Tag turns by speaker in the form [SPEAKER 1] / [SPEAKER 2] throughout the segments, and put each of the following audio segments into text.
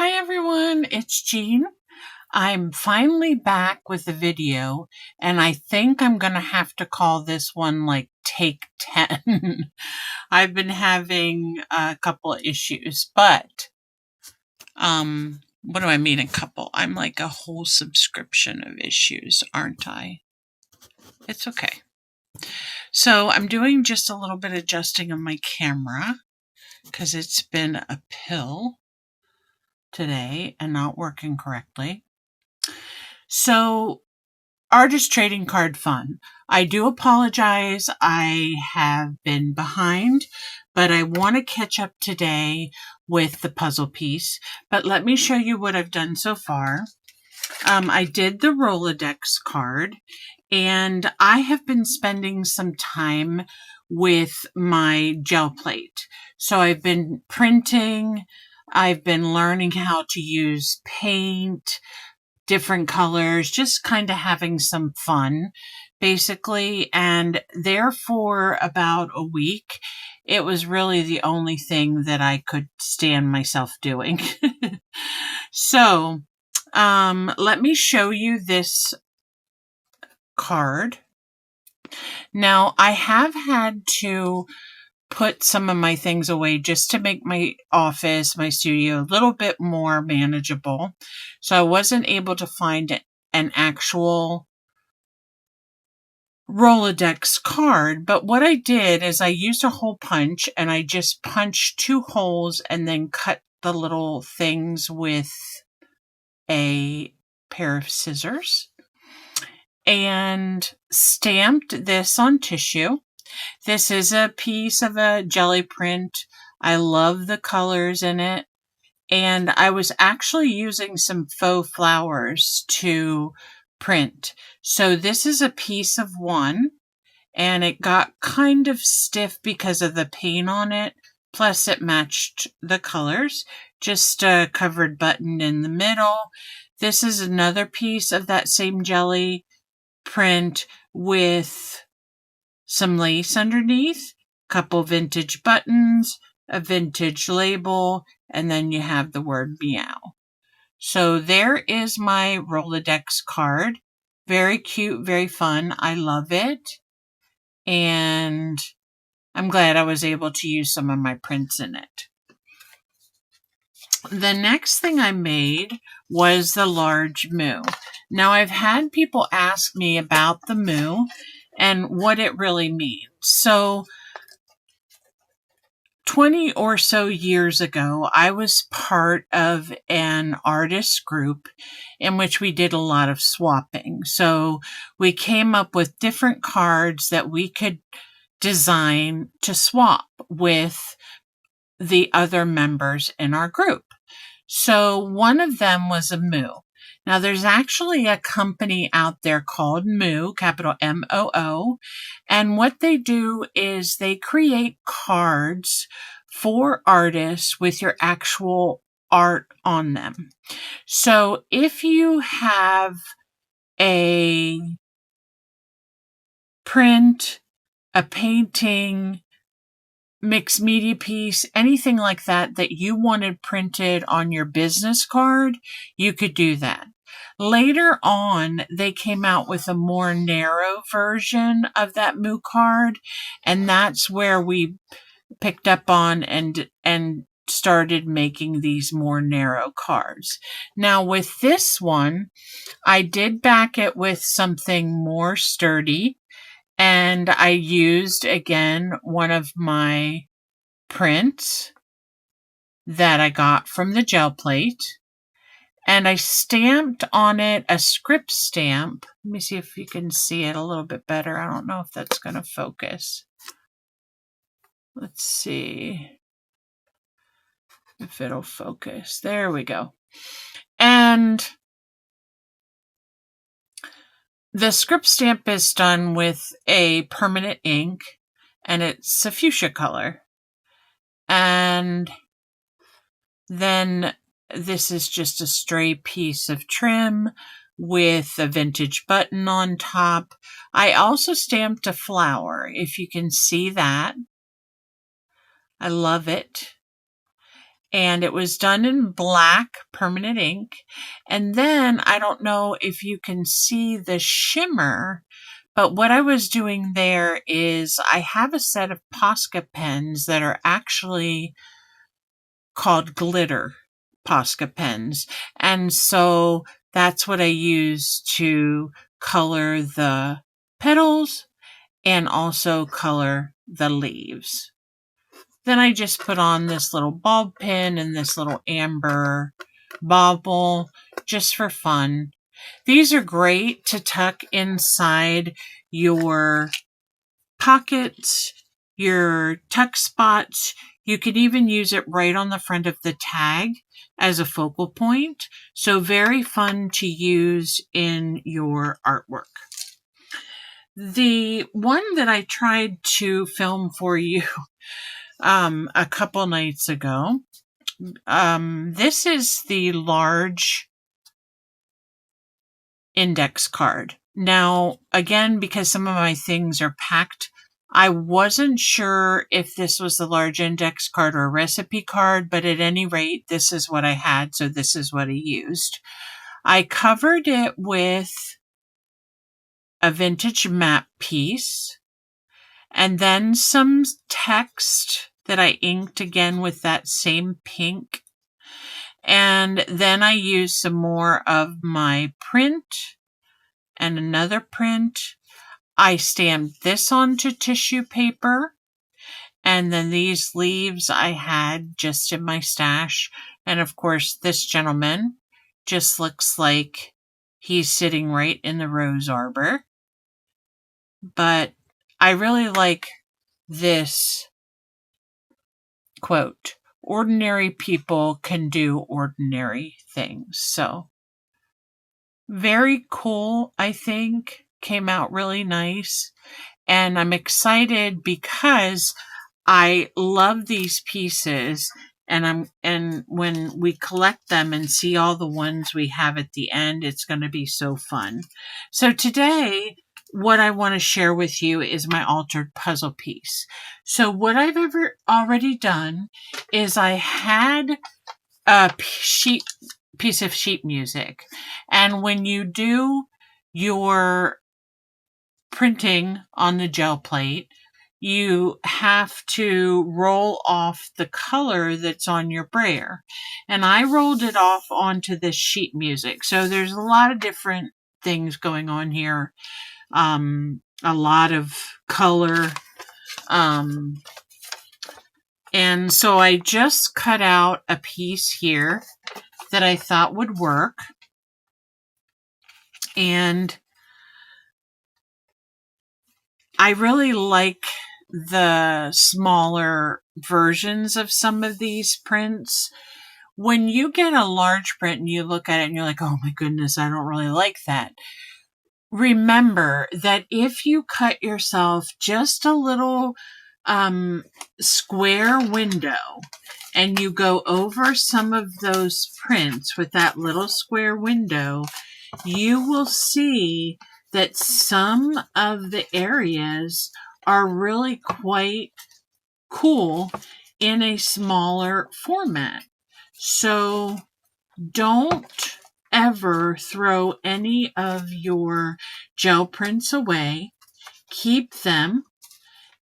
[SPEAKER 1] Hi everyone, it's Jean. I'm finally back with a video, and I think I'm gonna have to call this one like take 10. I've been having a couple of issues, but what do I mean a couple? I'm like a whole subscription of issues, aren't I? It's okay. So I'm doing just a little bit of adjusting of my camera because it's been a pill today and not working correctly. So, artist trading card fun. I do apologize. I have been behind, but I want to catch up today with the puzzle piece. But let me show you what I've done so far. I did the Rolodex card, and I have been spending some time with my gel plate. So I've been printing, I've been learning how to use paint, different colors, just kind of having some fun, basically. And there for about a week, it was really the only thing that I could stand myself doing. So, let me show you this card. Now, I have had to put some of my things away just to make my office, my studio, a little bit more manageable. So I wasn't able to find an actual Rolodex card, but what I did is I used a hole punch and I just punched 2 holes and then cut the little things with a pair of scissors and stamped this on tissue. This is a piece of a jelly print. I love the colors in it. And I was actually using some faux flowers to print. So this is a piece of one, and it got kind of stiff because of the paint on it. Plus it matched the colors. Just a covered button in the middle. This is another piece of that same jelly print with some lace underneath, a couple vintage buttons, a vintage label, and then you have the word meow. So there is my Rolodex card. Very cute, very fun. I love it. And I'm glad I was able to use some of my prints in it. The next thing I made was the large moo. Now I've had people ask me about the moo and what it really means. So 20 or so years ago, I was part of an artist group in which we did a lot of swapping. So we came up with different cards that we could design to swap with the other members in our group. So one of them was a moo. Now there's actually a company out there called Moo, capital M-O-O, and what they do is they create cards for artists with your actual art on them. So if you have a print, a painting, mixed media piece, anything like that that you wanted printed on your business card, you could do that. Later on, they came out with a more narrow version of that Moo card, and that's where we picked up on and started making these more narrow cards. Now with this one, I did back it with something more sturdy. And I used, again, one of my prints that I got from the gel plate. And I stamped on it a script stamp. Let me see if you can see it a little bit better. I don't know if that's going to focus. Let's see if it'll focus. There we go. And the script stamp is done with a permanent ink, and it's a fuchsia color. And then this is just a stray piece of trim with a vintage button on top. I also stamped a flower, if you can see that. I love it. and it was done in black permanent ink. And then I don't know if you can see the shimmer, but what I was doing there is I have a set of Posca pens that are actually called glitter Posca pens. And so that's what I use to color the petals and also color the leaves. Then I just put on this little bulb pin and this little amber bauble just for fun. These are great to tuck inside your pockets, your tuck spots. You can even use it right on the front of the tag as a focal point. So very fun to use in your artwork. The one that I tried to film for you a couple nights ago, this is the large index card. Now, again, because some of my things are packed, I wasn't sure if this was the large index card or a recipe card, but at any rate, this is what I had, so this is what I used. I covered it with a vintage map piece and then some text that I inked again with that same pink. And then I used some more of my print and another print. I stamped this onto tissue paper, and then these leaves I had just in my stash. And of course, this gentleman just looks like he's sitting right in the rose arbor. But I really like this quote, "Ordinary people can do ordinary things." So very cool, I think. Came out really nice. And I'm excited because I love these pieces, and when we collect them and see all the ones we have at the end, it's going to be so fun. So today, what I want to share with you is my altered puzzle piece. So what I've already done is I had a piece of sheet music, and when you do your printing on the gel plate, you have to roll off the color that's on your brayer. And I rolled it off onto this sheet music. So there's a lot of different things going on here. A lot of color. And so I just cut out a piece here that I thought would work. And I really like the smaller versions of some of these prints. When you get a large print and you look at it and you're like, oh my goodness, I don't really like that. Remember that if you cut yourself just a little square window and you go over some of those prints with that little square window, you will see that some of the areas are really quite cool in a smaller format. So don't ever throw any of your gel prints away. Keep them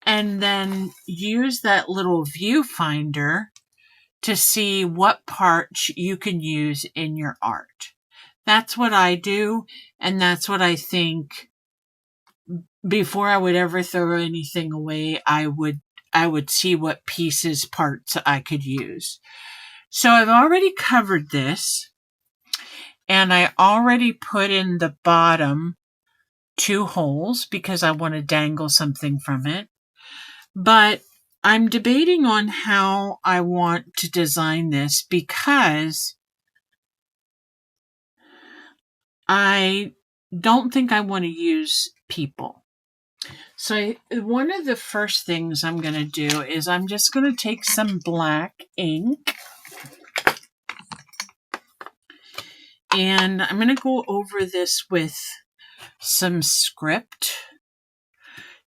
[SPEAKER 1] and then use that little viewfinder to see what parts you can use in your art. That's what I do, and that's what I think. Before I would ever throw anything away, I would see what pieces, parts I could use. So I've already covered this, and I already put in the bottom 2 holes because I want to dangle something from it. But I'm debating on how I want to design this because I don't think I want to use people. So one of the first things I'm going to do is I'm just going to take some black ink and I'm going to go over this with some script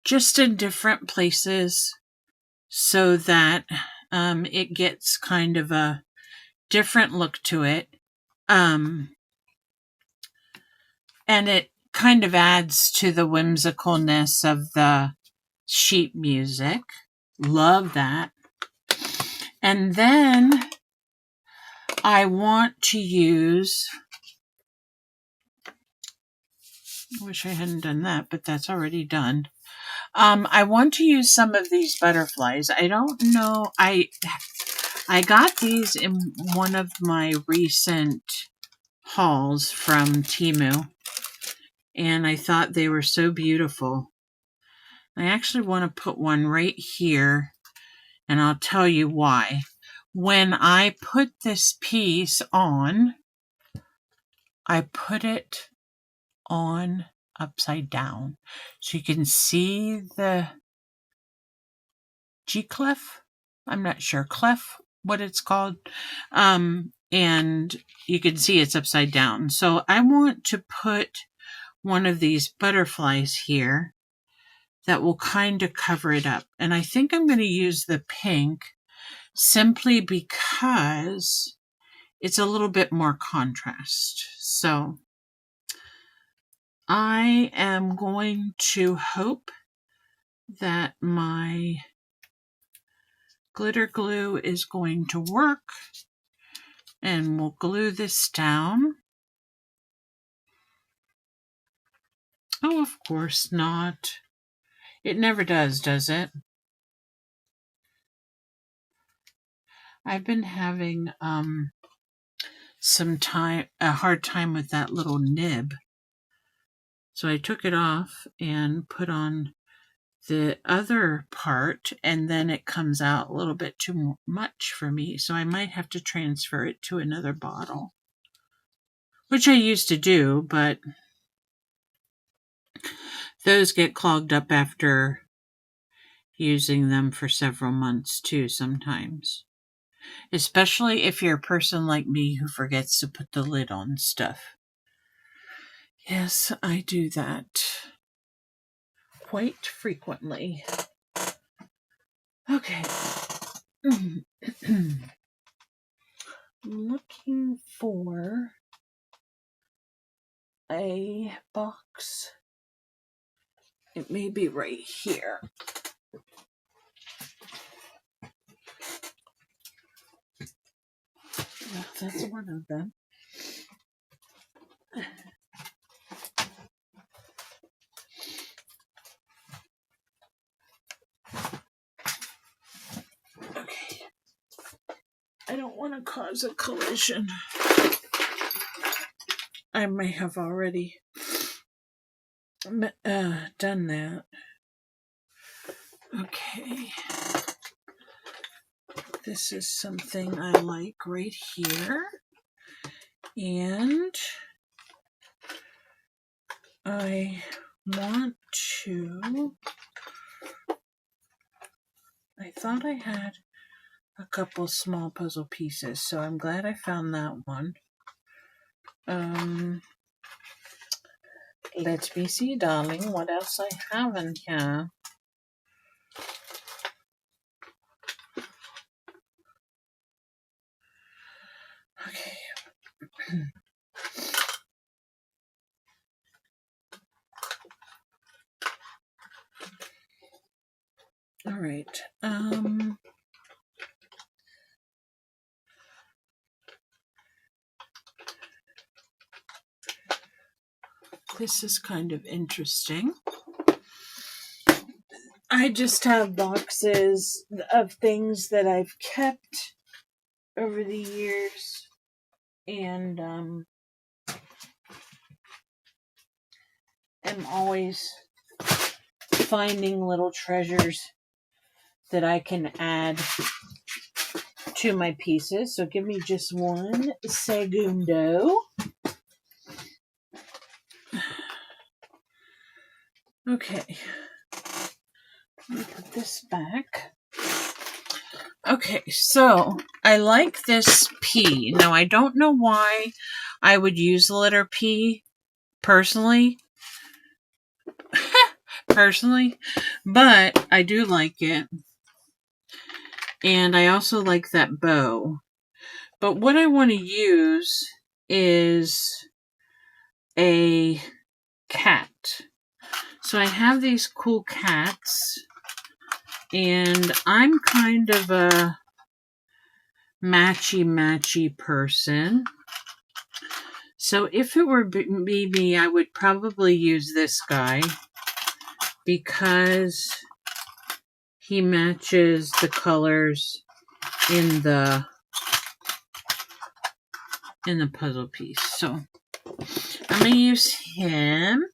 [SPEAKER 1] just in different places so that it gets kind of a different look to it. And it kind of adds to the whimsicalness of the sheet music. Love that. And then I want to use, I wish I hadn't done that, but that's already done. I want to use some of these butterflies. I don't know, I got these in one of my recent hauls from Temu, and I thought they were so beautiful. I actually want to put one right here, and I'll tell you why. When I put this piece on, I put it on upside down. So you can see the G-clef. I'm not sure. Clef, what it's called. And you can see it's upside down. So I want to put one of these butterflies here that will kind of cover it up. And I think I'm going to use the pink simply because it's a little bit more contrast. So I am going to hope that my glitter glue is going to work, and we'll glue this down. Oh, of course not. It never does it? I've been having a hard time with that little nib. So I took it off and put on the other part, and then it comes out a little bit too much for me. So I might have to transfer it to another bottle, which I used to do, but those get clogged up after using them for several months too sometimes. Especially if you're a person like me who forgets to put the lid on stuff. Yes, I do that quite frequently. Okay. I'm looking for a box. It may be right here. Well, that's one of them. Okay. I don't want to cause a collision. I may have already done that. Okay. This is something I like right here. And I want to, I thought I had a couple small puzzle pieces, so I'm glad I found that one. Let me see, darling, what else I have in here. Okay. All right. This is kind of interesting. I just have boxes of things that I've kept over the years, and am always finding little treasures that I can add to my pieces. So give me just one segundo. Okay. Let me put this back. Okay, so I like this P. Now, I don't know why I would use the letter P personally, but I do like it. And I also like that bow. But what I want to use is a cat. So I have these cool cats, and I'm kind of a matchy person. So if it were me, I would probably use this guy because he matches the colors in the puzzle piece. So I'm going to use him,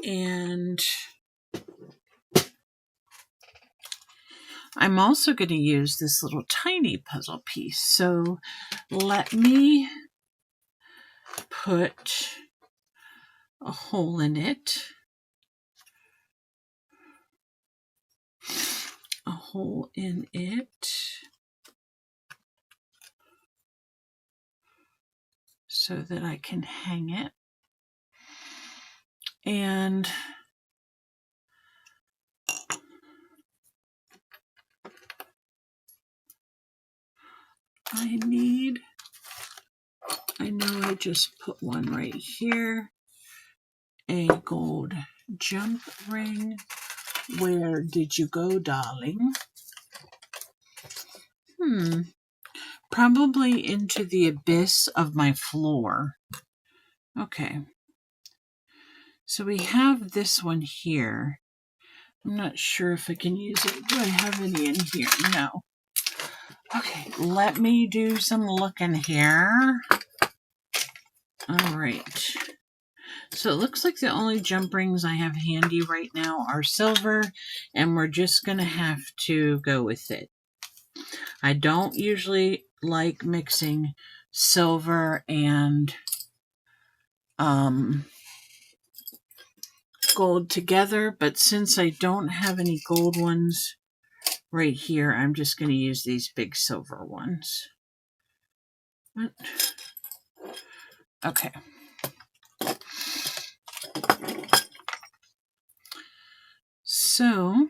[SPEAKER 1] and I'm also going to use this little tiny puzzle piece. So let me put a hole in it. A hole in it. So that I can hang it. And I know I just put one right here, a gold jump ring. Where did you go, darling? Probably into the abyss of my floor. Okay. So we have this one here. I'm not sure if I can use it. Do I have any in here? No. Okay, let me do some looking here. All right. So it looks like the only jump rings I have handy right now are silver, and we're just going to have to go with it. I don't usually like mixing silver and gold together, but since I don't have any gold ones right here, I'm just going to use these big silver ones. Okay. So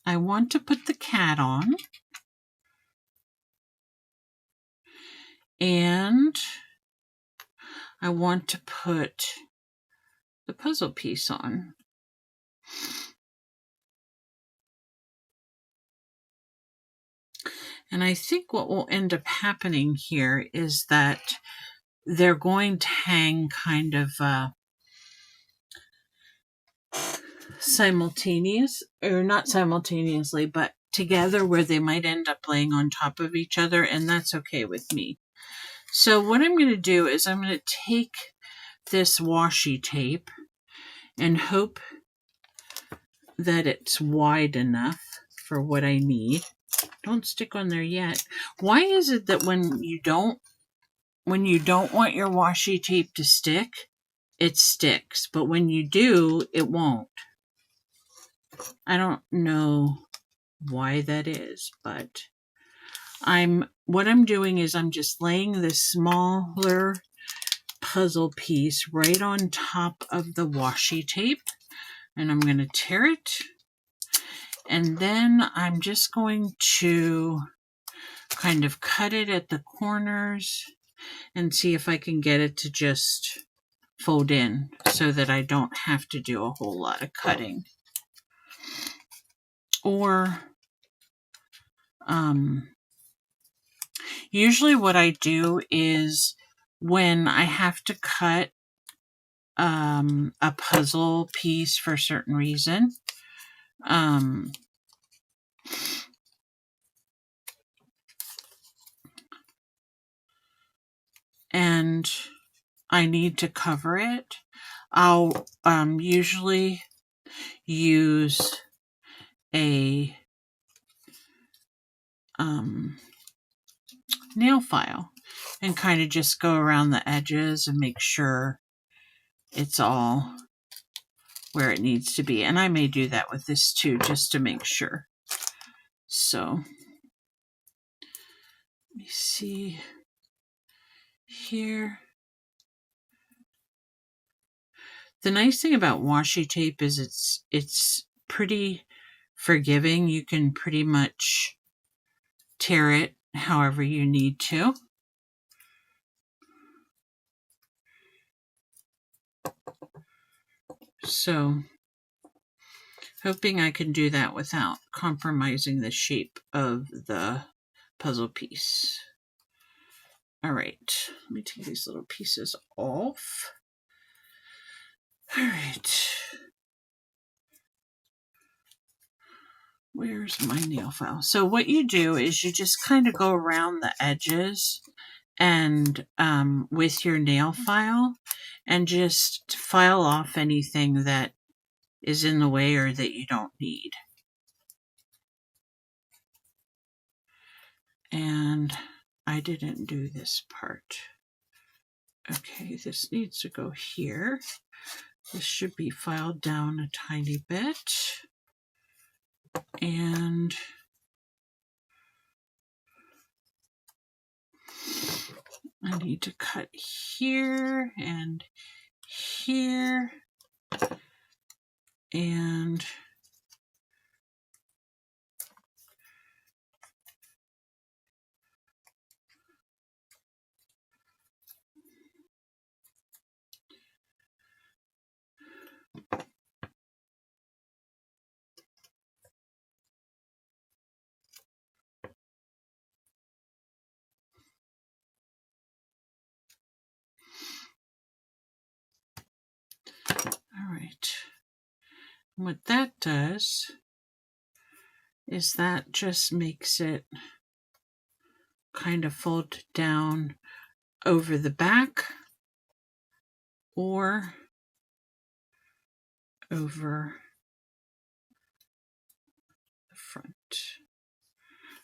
[SPEAKER 1] I want to put the cat on, and I want to put the puzzle piece on. And I think what will end up happening here is that they're going to hang kind of simultaneous, or not simultaneously, but together, where they might end up laying on top of each other, and that's okay with me. So what I'm going to do is I'm going to take this washi tape and hope that it's wide enough for what I need. Don't stick on there yet. Why is it that when you don't want your washi tape to stick, it sticks, but when you do, it won't? I don't know why that is, but what I'm doing is I'm just laying this smaller puzzle piece right on top of the washi tape, and I'm going to tear it, and then I'm just going to kind of cut it at the corners and see if I can get it to just fold in so that I don't have to do a whole lot of cutting. Or usually what I do is when I have to cut a puzzle piece for a certain reason, and I need to cover it, I'll usually use a nail file and kind of just go around the edges and make sure it's all where it needs to be. And I may do that with this too, just to make sure. So let me see here. The nice thing about washi tape is it's pretty forgiving. You can pretty much tear it however you need to. So, hoping I can do that without compromising the shape of the puzzle piece. All right, let me take these little pieces off. All right. Where's my nail file? So what you do is you just kind of go around the edges and with your nail file and just file off anything that is in the way or that you don't need. And I didn't do this part. Okay, this needs to go here. This should be filed down a tiny bit. And I need to cut here and here and all right. What that does is that just makes it kind of fold down over the back or over the front.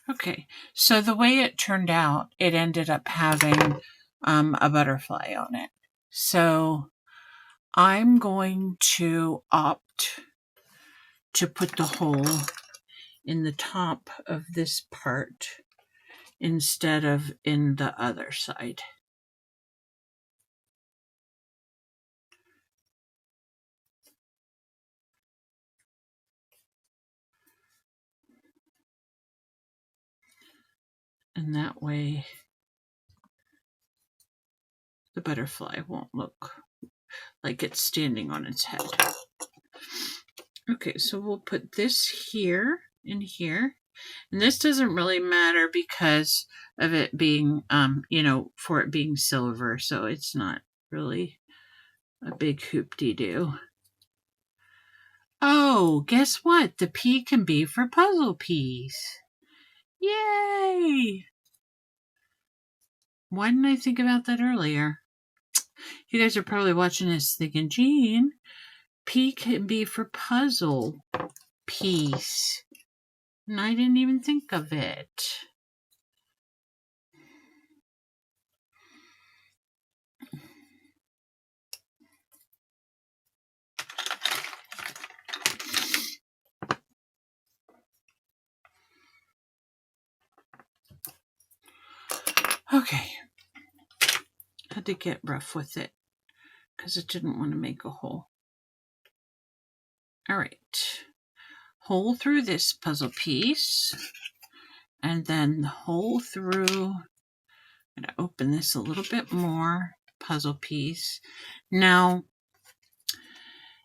[SPEAKER 1] Okay, so the way it turned out, it ended up having a butterfly on it. So I'm going to opt to put the hole in the top of this part instead of in the other side. And that way the butterfly won't look like it's standing on its head. Okay, so we'll put this here and here. And this doesn't really matter because of it being, for it being silver. So it's not really a big hoop-de-doo. Oh, guess what? The P can be for puzzle piece. Yay! Why didn't I think about that earlier? You guys are probably watching this thinking, Jean, P can be for puzzle piece. And I didn't even think of it. Okay. Had to get rough with it because it didn't want to make a hole. All right. Hole through this puzzle piece. And then hole through, I'm going to open this a little bit more, puzzle piece. Now,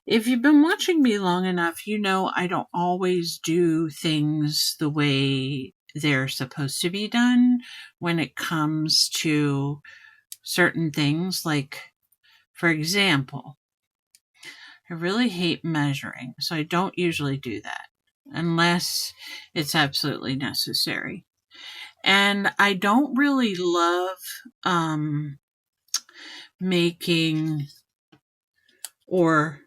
[SPEAKER 1] if you've been watching me long enough, you know I don't always do things the way they're supposed to be done when it comes to certain things. Like, for example, I really hate measuring, so I don't usually do that unless it's absolutely necessary. And I don't really love making, or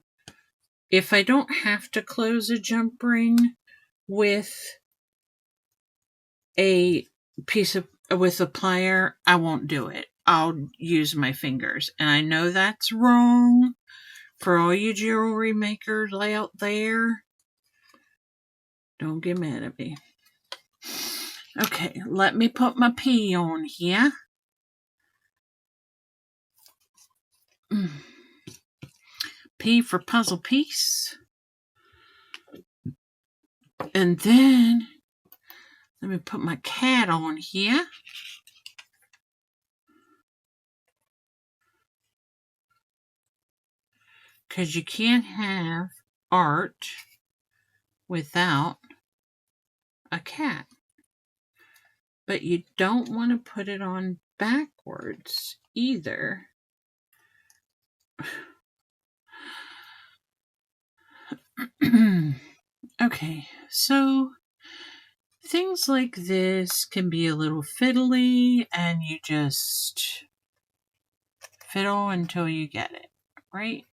[SPEAKER 1] if I don't have to close a jump ring with a piece of, with a plier, I won't do it. I'll use my fingers. And I know that's wrong for all you jewelry makers out there. Don't get mad at me. Okay, let me put my P on here. P for puzzle piece. And then Let me put my cat on here. Because you can't have art without a cat. But you don't want to put it on backwards either. Okay, so things like this can be a little fiddly, and you just fiddle until you get it, right?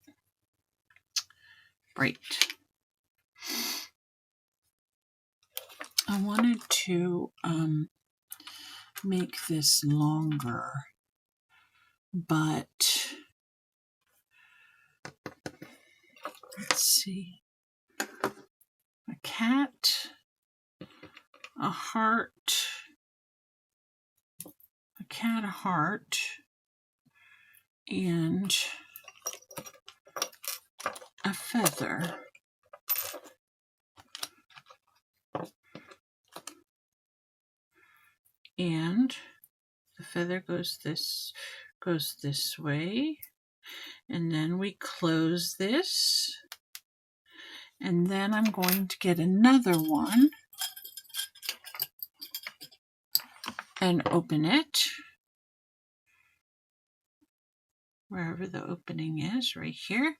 [SPEAKER 1] Right. I wanted to make this longer, but let's see. A cat, a heart, a cat, a heart, and a feather. And the feather goes this way, and then we close this, and then I'm going to get another one and open it wherever the opening is, right here.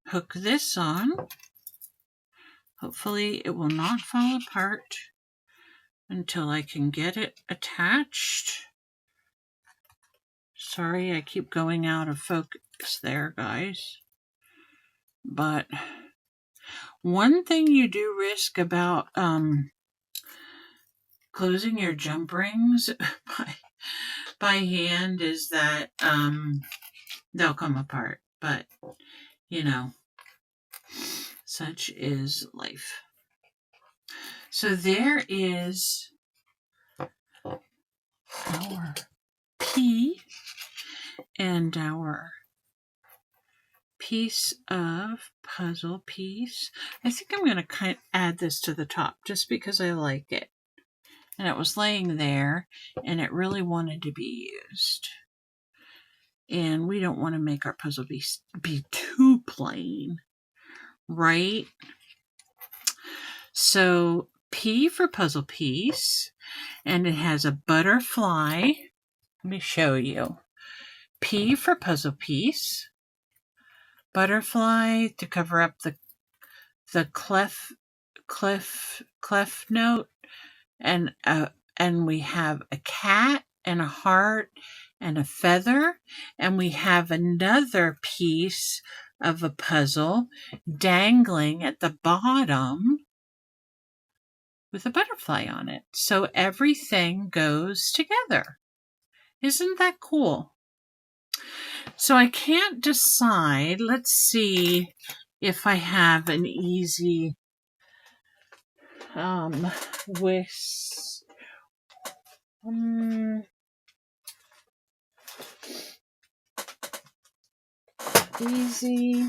[SPEAKER 1] Hook this on. Hopefully it will not fall apart until I can get it attached. Sorry, I keep going out of focus there, guys. But one thing you do risk about closing your jump rings by hand is that they'll come apart. But, you know, such is life. So there is our P and our piece of puzzle piece. I think I'm going to add this to the top just because I like it. And it was laying there and it really wanted to be used. And we don't want to make our puzzle be too plain, right? So P for puzzle piece, and it has a butterfly. Let me show you. P for puzzle piece, butterfly to cover up the clef note, and we have a cat and a heart and a feather, and we have another piece of a puzzle dangling at the bottom with a butterfly on it. So everything goes together. Isn't that cool? So I can't decide. Let's see if I have an easy easy.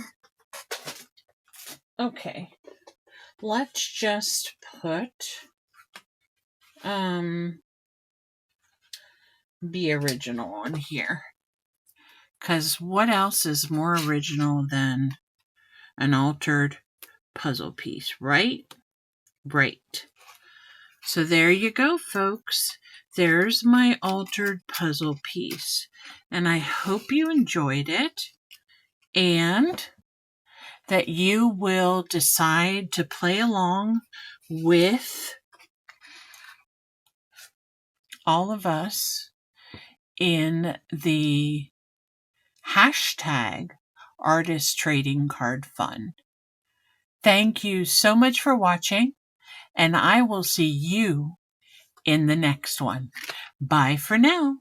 [SPEAKER 1] Okay. Let's just put Be Original on here. Because what else is more original than an altered puzzle piece, right? Right. So there you go, folks. There's my altered puzzle piece. And I hope you enjoyed it and that you will decide to play along with all of us in the hashtag Artist Trading Card Fun. Thank you so much for watching, and I will see you in the next one. Bye for now.